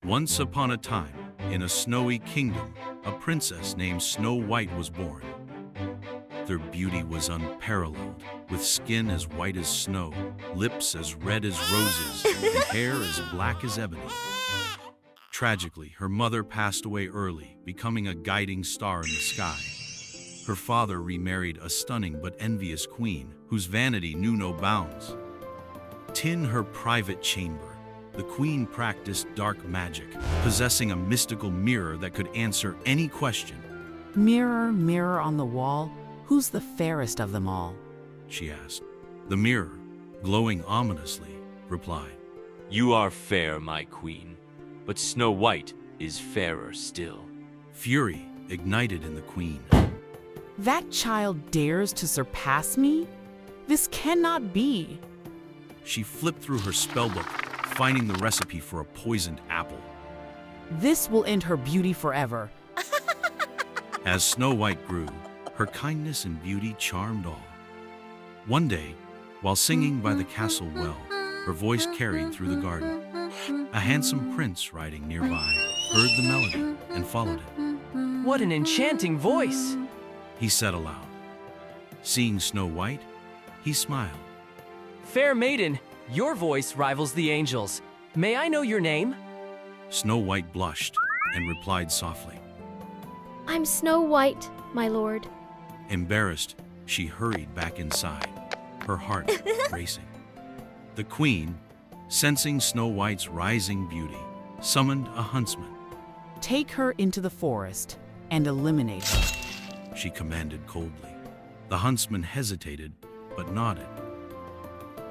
Once upon a time, in a snowy kingdom, a princess named Snow White was born. Their beauty was unparalleled, with skin as white as snow, lips as red as roses, and hair as black as ebony. Tragically, her mother passed away early, becoming a guiding star in the sky. Her father remarried a stunning but envious queen, whose vanity knew no bounds. In her private chamber, the queen practiced dark magic, possessing a mystical mirror that could answer any question. Mirror, mirror on the wall, who's the fairest of them all? She asked. The mirror, glowing ominously, replied, You are fair, my queen, but Snow White is fairer still. Fury ignited in the queen. That child dares to surpass me? This cannot be. She flipped through her spellbook, finding the recipe for a poisoned apple. This will end her beauty forever. As Snow White grew, her kindness and beauty charmed all. One day, while singing by the castle well, her voice carried through the garden. A handsome prince riding nearby heard the melody and followed it. What an enchanting voice! He said aloud. Seeing Snow White, he smiled. Fair maiden, your voice rivals the angels. May I know your name? Snow White blushed and replied softly. I'm Snow White, my lord. Embarrassed, she hurried back inside, her heart racing. The queen, sensing Snow White's rising beauty, summoned a huntsman. Take her into the forest and eliminate her, she commanded coldly. The huntsman hesitated, but nodded.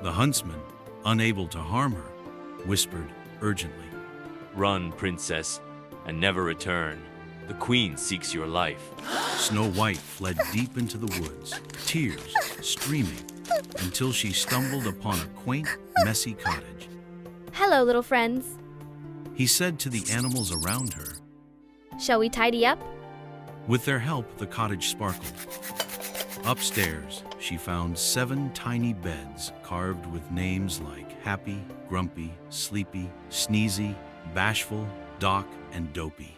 The huntsman, unable to harm her, whispered urgently. Run, princess, and never return. The queen seeks your life. Snow White fled deep into the woods, tears streaming, until she stumbled upon a quaint, messy cottage. Hello, little friends. He said to the animals around her. Shall we tidy up? With their help, the cottage sparkled. Upstairs, she found 7 tiny beds carved with names like Happy, Grumpy, Sleepy, Sneezy, Bashful, Doc, and Dopey.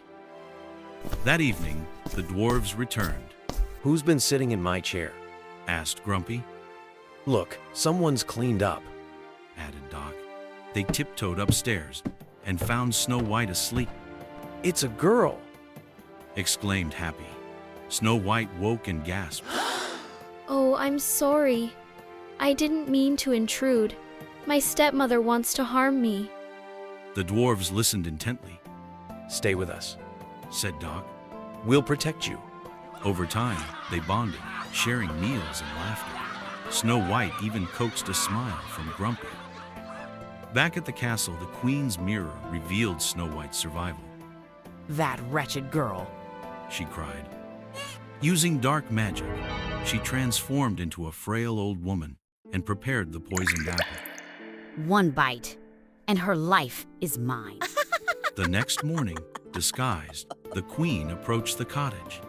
That evening, the dwarves returned. Who's been sitting in my chair? Asked Grumpy. Look, someone's cleaned up, Added Doc. They tiptoed upstairs and found Snow White asleep. It's a girl. Exclaimed Happy. Snow White woke and gasped. Oh, I'm sorry. I didn't mean to intrude. My stepmother wants to harm me. The dwarves listened intently. Stay with us, Said Doc. we'll protect you. Over time, they bonded, sharing meals and laughter. Snow White even coaxed a smile from Grumpy. Back at the castle, the queen's mirror revealed Snow White's survival. that wretched girl. She cried. Using dark magic, she transformed into a frail old woman and prepared the poisoned apple. One bite, and her life is mine. The next morning, disguised, the queen approached the cottage.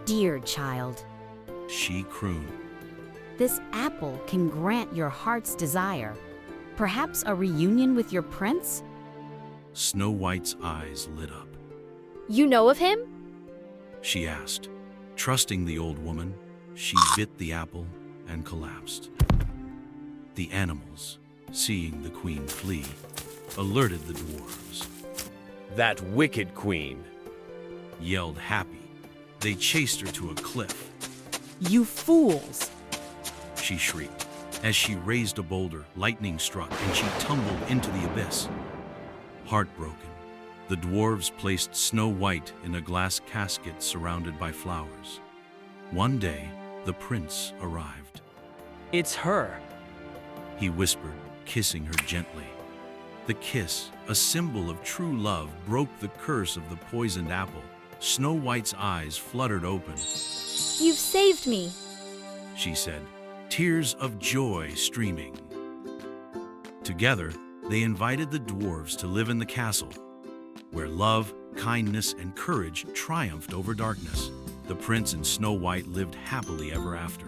Dear child, She crooned. this apple can grant your heart's desire. Perhaps a reunion with your prince? Snow White's eyes lit up. You know of him? She asked. Trusting the old woman, she bit the apple and collapsed. The animals, seeing the queen flee, alerted the dwarves. That wicked queen. Yelled Happy. They chased her to a cliff. You fools! She shrieked. As she raised a boulder, lightning struck and she tumbled into the abyss. Heartbroken, the dwarves placed Snow White in a glass casket surrounded by flowers. One day, the prince arrived. It's her. He whispered, kissing her gently. The kiss, a symbol of true love, broke the curse of the poisoned apple. Snow White's eyes fluttered open. You've saved me. She said, tears of joy streaming. Together, they invited the dwarves to live in the castle, where love, kindness, and courage triumphed over darkness. The prince and Snow White lived happily ever after.